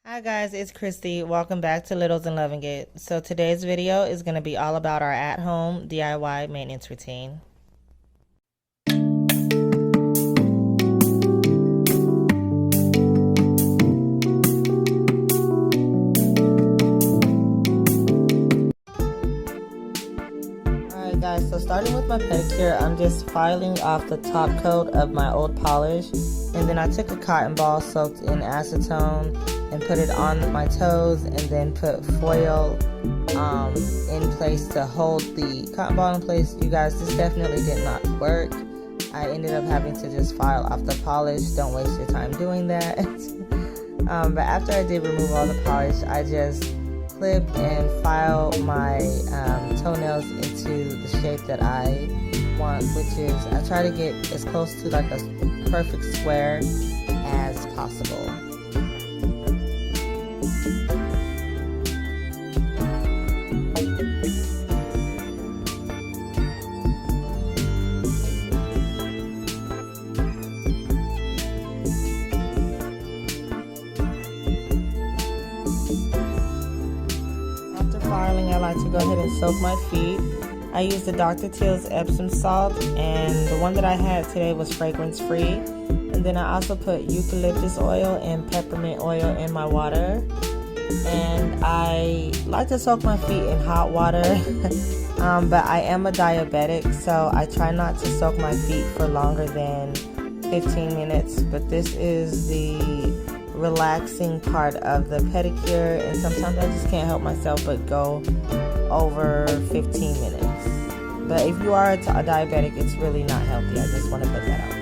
Hi guys, it's Christy. Welcome back to Littles and Loving It. So today's video is going to be all about our at-home DIY maintenance routine. Alright guys, so starting with my pedicure, I'm just filing off the top coat of my old polish, and then I took a cotton ball soaked in acetone and put it on my toes, and then put foil in place to hold the cotton ball in place. You guys, this definitely did not work. I ended up having to just file off the polish. Don't waste your time doing that. But after I did remove all the polish, I just clip and file my toenails into the shape that I want, which is I try to get as close to like a perfect square as possible. Filing, I like to go ahead and soak my feet. I use the Dr. Teal's Epsom salt, and the one that I had today was fragrance free. And then I also put eucalyptus oil and peppermint oil in my water. And I like to soak my feet in hot water, but I am a diabetic, so I try not to soak my feet for longer than 15 minutes. But this is the relaxing part of the pedicure, and sometimes I just can't help myself but go over 15 minutes. But if you are a diabetic, it's really not healthy. I just want to put that out there.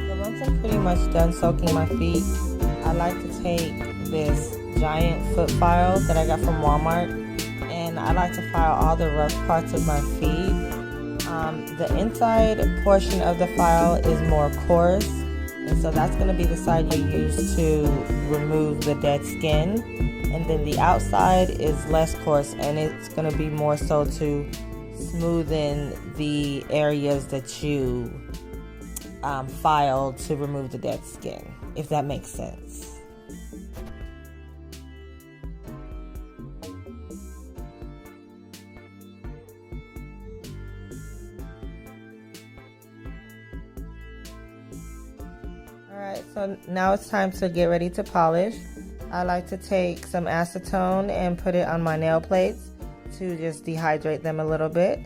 So once I'm pretty much done soaking my feet, I like to take this giant foot file that I got from Walmart, and I like to file all the rough parts of my feet. The inside portion of the file is more coarse, and so that's going to be the side you use to remove the dead skin. And then the outside is less coarse, and it's going to be more so to smoothen the areas that you filed to remove the dead skin, if that makes sense. Alright, so now it's time to get ready to polish. I like to take some acetone and put it on my nail plates to just dehydrate them a little bit.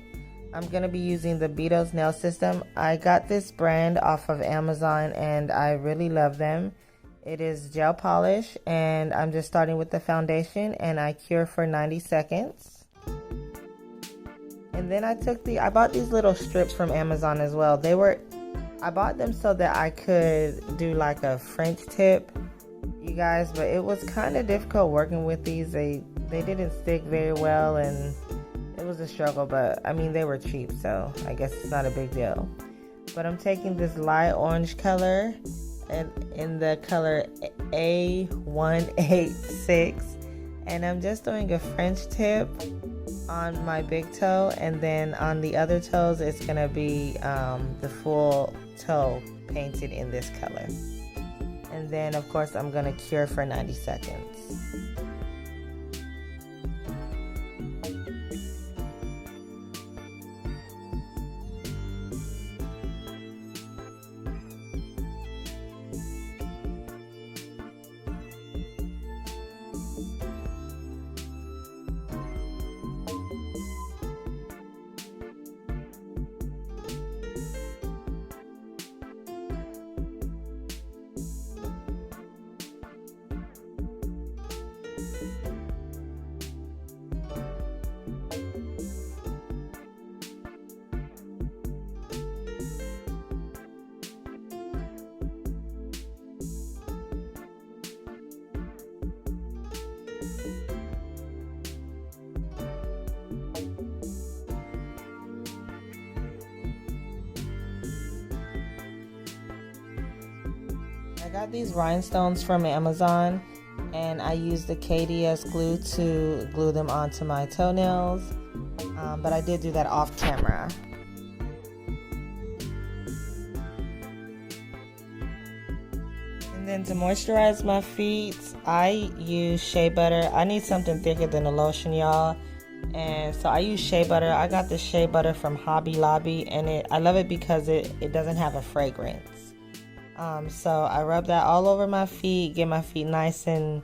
I'm going to be using the Beatles nail system. I got this brand off of Amazon and I really love them. It is gel polish, and I'm just starting with the foundation, and I cure for 90 seconds. And then I bought these little strips from Amazon as well. I bought them so that I could do like a French tip, you guys, but it was kind of difficult working with these. They didn't stick very well, and it was a struggle, but I mean, they were cheap, so I guess it's not a big deal. But I'm taking this light orange color, and in the color A186, and I'm just doing a French tip on my big toe, and then on the other toes it's gonna be the full toe painted in this color. And then of course I'm gonna cure for 90 seconds. I got these rhinestones from Amazon, and I used the KDS glue to glue them onto my toenails, but I did do that off camera. then to moisturize my feet, I use shea butter. I need something thicker than a lotion, y'all. And so I use shea butter. I got the shea butter from Hobby Lobby, and I love it because it doesn't have a fragrance. So I rub that all over my feet, get my feet nice and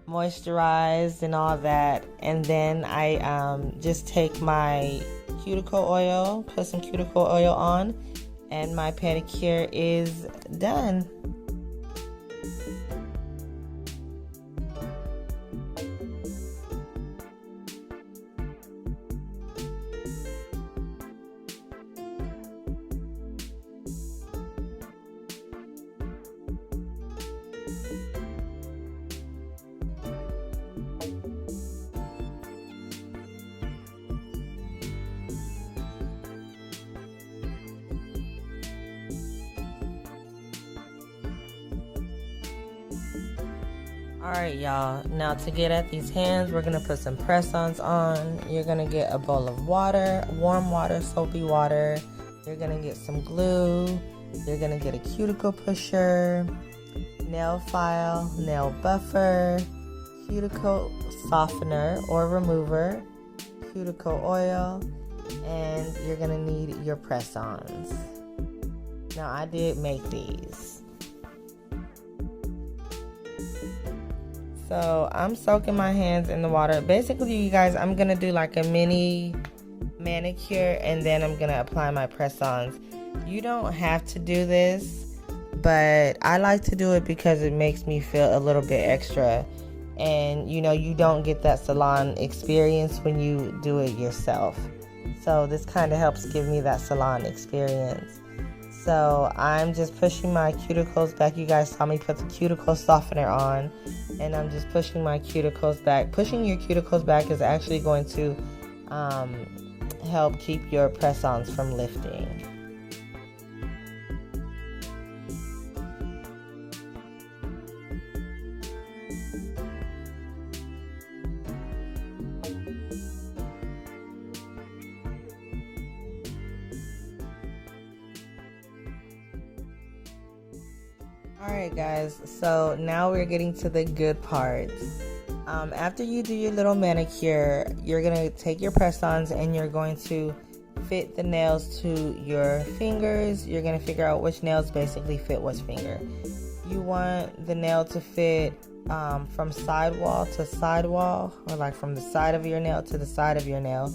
moisturized and all that. And then I just take my cuticle oil, put some cuticle oil on, and my pedicure is done. Alright, y'all, now to get at these hands, we're going to put some press-ons on. You're going to get a bowl of water, warm water, soapy water. You're going to get some glue. You're going to get a cuticle pusher, nail file, nail buffer, cuticle softener or remover, cuticle oil, and you're going to need your press-ons. Now, I did make these. So I'm soaking my hands in the water. Basically, you guys, I'm going to do like a mini manicure and then I'm going to apply my press-ons. You don't have to do this, but I like to do it because it makes me feel a little bit extra. And, you know, you don't get that salon experience when you do it yourself. So this kind of helps give me that salon experience. So I'm just pushing my cuticles back. You guys saw me put the cuticle softener on, and I'm just pushing my cuticles back. Pushing your cuticles back is actually going to help keep your press-ons from lifting. Alright guys, so now we're getting to the good parts. After you do your little manicure, you're going to take your press-ons and you're going to fit the nails to your fingers. You're going to figure out which nails basically fit which finger. You want the nail to fit from sidewall to sidewall, or like from the side of your nail to the side of your nail.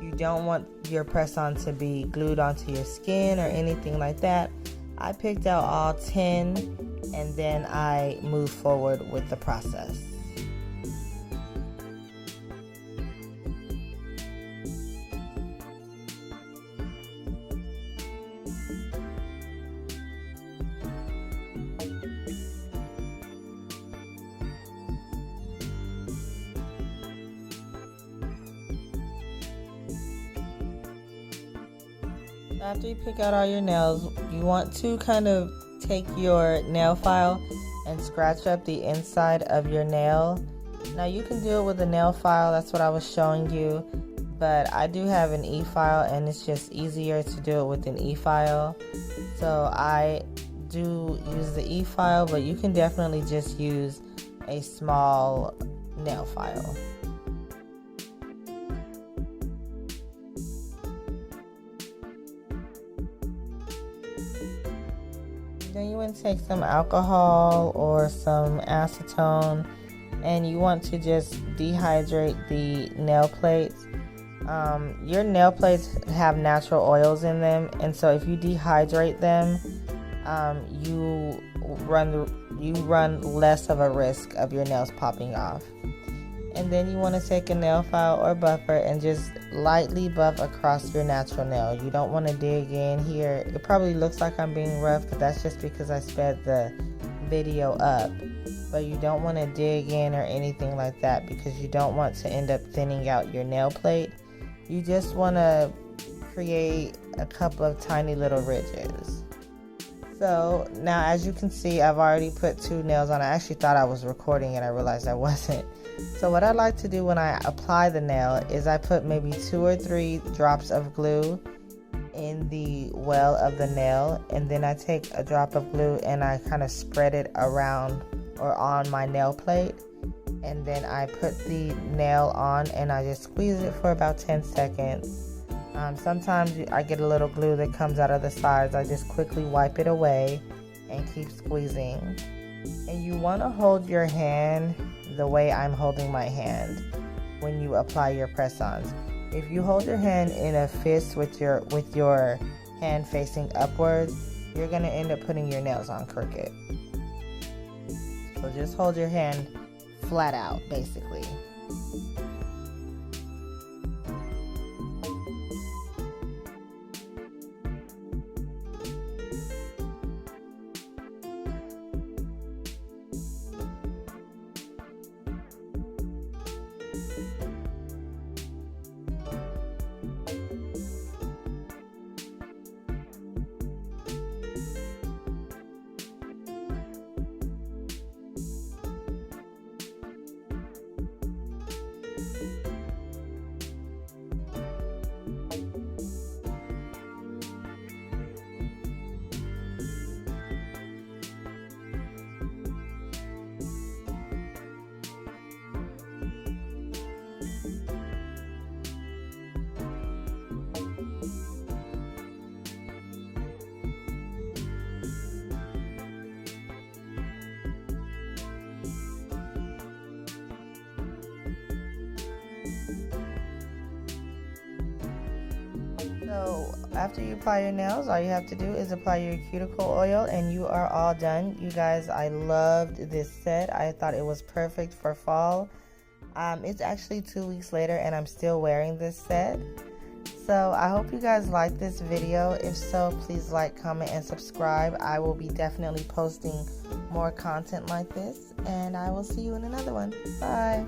You don't want your press-on to be glued onto your skin or anything like that. I picked out all 10 and then I moved forward with the process. After you pick out all your nails, you want to kind of take your nail file and scratch up the inside of your nail. Now you can do it with a nail file, that's what I was showing you, but I do have an e-file and it's just easier to do it with an e-file. So I do use the e-file, but you can definitely just use a small nail file. Then you want to take some alcohol or some acetone and you want to just dehydrate the nail plates. Your nail plates have natural oils in them, and so if you dehydrate them, you run less of a risk of your nails popping off. And then you want to take a nail file or buffer and just lightly buff across your natural nail. You don't want to dig in here. It probably looks like I'm being rough, but that's just because I sped the video up. But you don't want to dig in or anything like that because you don't want to end up thinning out your nail plate. You just want to create a couple of tiny little ridges. So now as you can see, I've already put 2 nails on. I actually thought I was recording and I realized I wasn't. So what I like to do when I apply the nail is I put maybe 2 or 3 drops of glue in the well of the nail, and then I take a drop of glue and I kind of spread it around or on my nail plate, and then I put the nail on and I just squeeze it for about 10 seconds. Sometimes I get a little glue that comes out of the sides. I just quickly wipe it away and keep squeezing. And you want to hold your hand the way I'm holding my hand when you apply your press-ons. If you hold your hand in a fist with your hand facing upwards, you're going to end up putting your nails on crooked. So just hold your hand flat out, basically. So after you apply your nails, all you have to do is apply your cuticle oil and you are all done. You guys, I loved this set. I thought it was perfect for fall. It's actually 2 weeks later and I'm still wearing this set. So I hope you guys like this video. If so, please like, comment, and subscribe. I will be definitely posting more content like this, and I will see you in another one. Bye.